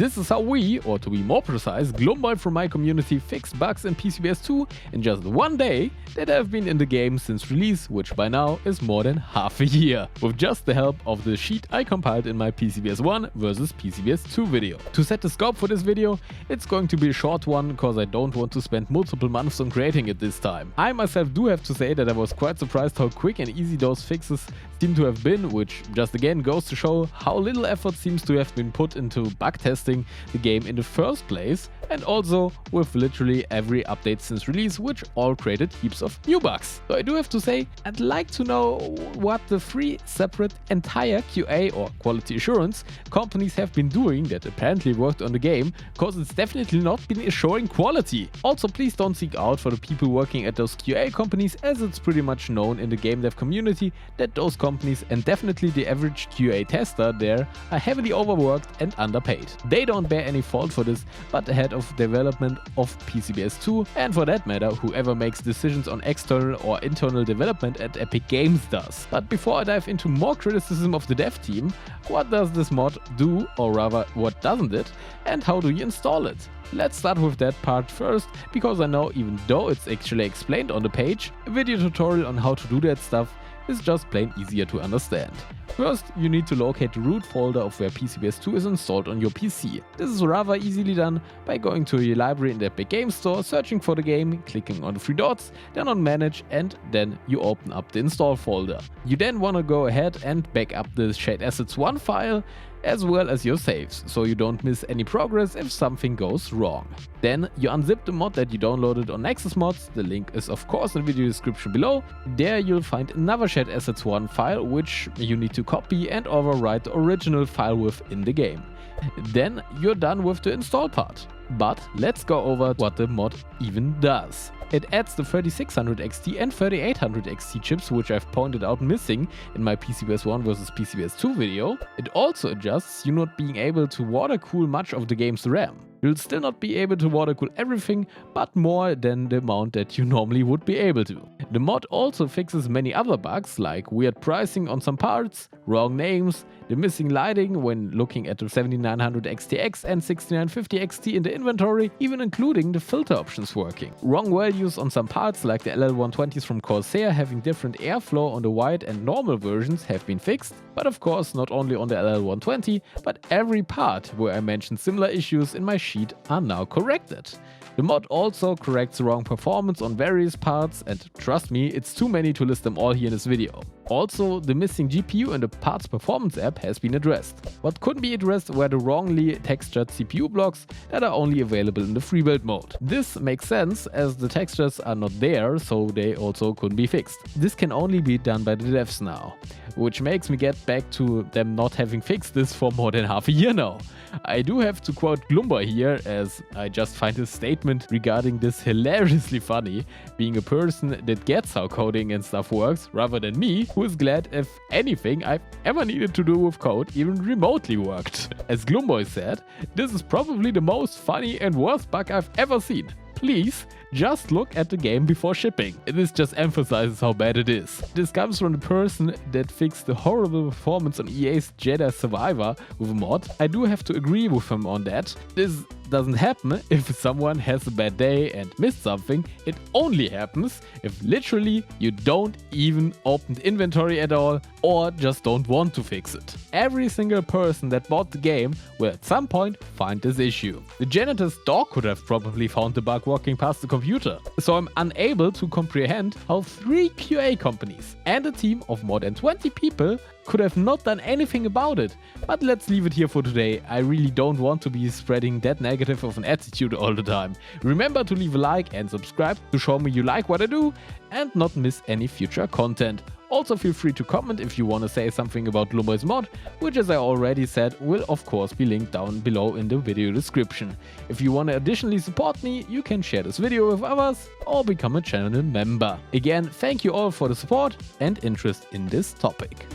This is how we, or to be more precise, Glumboi from my community fixed bugs in PCBS 2 in just one day that have been in the game since release, which by now is more than half a year, with just the help of the sheet I compiled in my PCBS 1 versus PCBS 2 video. To set the scope for this video, it's going to be a short one because I don't want to spend multiple months on creating it this time. I myself do have to say that I was quite surprised how quick and easy those fixes seem to have been, which just again goes to show how little effort seems to have been put into bug testing the game in the first place, and also with literally every update since release, which all created heaps of new bugs. So I do have to say, I'd like to know what the 3 separate entire QA or quality assurance companies have been doing that apparently worked on the game, because it's definitely not been assuring quality. Also, please don't seek out for the people working at those QA companies, as it's pretty much known in the game dev community that those companies, and definitely the average QA tester there, are heavily overworked and underpaid. They don't bear any fault for this, but the head of development of PCBS 2, and for that matter whoever makes decisions on external or internal development at Epic Games does. But before I dive into more criticism of the dev team, what does this mod do, or rather what doesn't it, and how do you install it? Let's start with that part first, because I know even though it's actually explained on the page, a video tutorial on how to do that stuff is just plain easier to understand. First, you need to locate the root folder of where PCBS 2 is installed on your PC. This is rather easily done by going to your library in the Epic Games Store, searching for the game, clicking on the 3 dots, then on Manage, and then you open up the install folder. You then want to go ahead and back up the Shared Assets 1 file, as well as your saves, so you don't miss any progress if something goes wrong. Then you unzip the mod that you downloaded on Nexus Mods, the link is of course in the video description below. There you'll find another Shared Assets 1 file which you need to copy and overwrite the original file with in the game. Then you're done with the install part. But let's go over what the mod even does. It adds the 3600 XT and 3800 XT chips, which I've pointed out missing in my PCBS 1 vs PCBS 2 video. It also adjusts you not being able to water cool much of the game's RAM. You'll still not be able to water cool everything, but more than the amount that you normally would be able to. The mod also fixes many other bugs like weird pricing on some parts, wrong names, the missing lighting when looking at the 7900 XTX and 6950 XT in the inventory, even including the filter options working. Wrong values on some parts like the LL120s from Corsair having different airflow on the wide and normal versions have been fixed, but of course not only on the LL120, but every part where I mentioned similar issues in my sheet are now corrected. The mod also corrects wrong performance on various parts, and trust me, it's too many to list them all here in this video. Also, the missing GPU in the Parts Performance app has been addressed. What couldn't be addressed were the wrongly textured CPU blocks that are only available in the free build mode. This makes sense as the textures are not there, so they also couldn't be fixed. This can only be done by the devs now, which makes me get back to them not having fixed this for more than half a year now. I do have to quote Glumboi here, as I just find his statement regarding this hilariously funny, being a person that gets how coding and stuff works rather than me, who is glad if anything I've ever needed to do with code even remotely worked. As Glumboi said, this is probably the most funny and worst bug I've ever seen. Please, just look at the game before shipping. This just emphasizes how bad it is. This comes from the person that fixed the horrible performance on EA's Jedi Survivor with a mod. I do have to agree with him on that. This doesn't happen if someone has a bad day and missed something. It only happens if literally you don't even open the inventory at all, or just don't want to fix it. Every single person that bought the game will at some point find this issue. The janitor's dog could have probably found the bug walking past the computer. So I'm unable to comprehend how 3 QA companies and a team of more than 20 people could have not done anything about it. But let's leave it here for today. I really don't want to be spreading that negative of an attitude all the time. Remember to leave a like and subscribe to show me you like what I do and not miss any future content. Also feel free to comment if you want to say something about Glumboi's mod, which as I already said will of course be linked down below in the video description. If you want to additionally support me, you can share this video with others or become a channel member. Again, thank you all for the support and interest in this topic.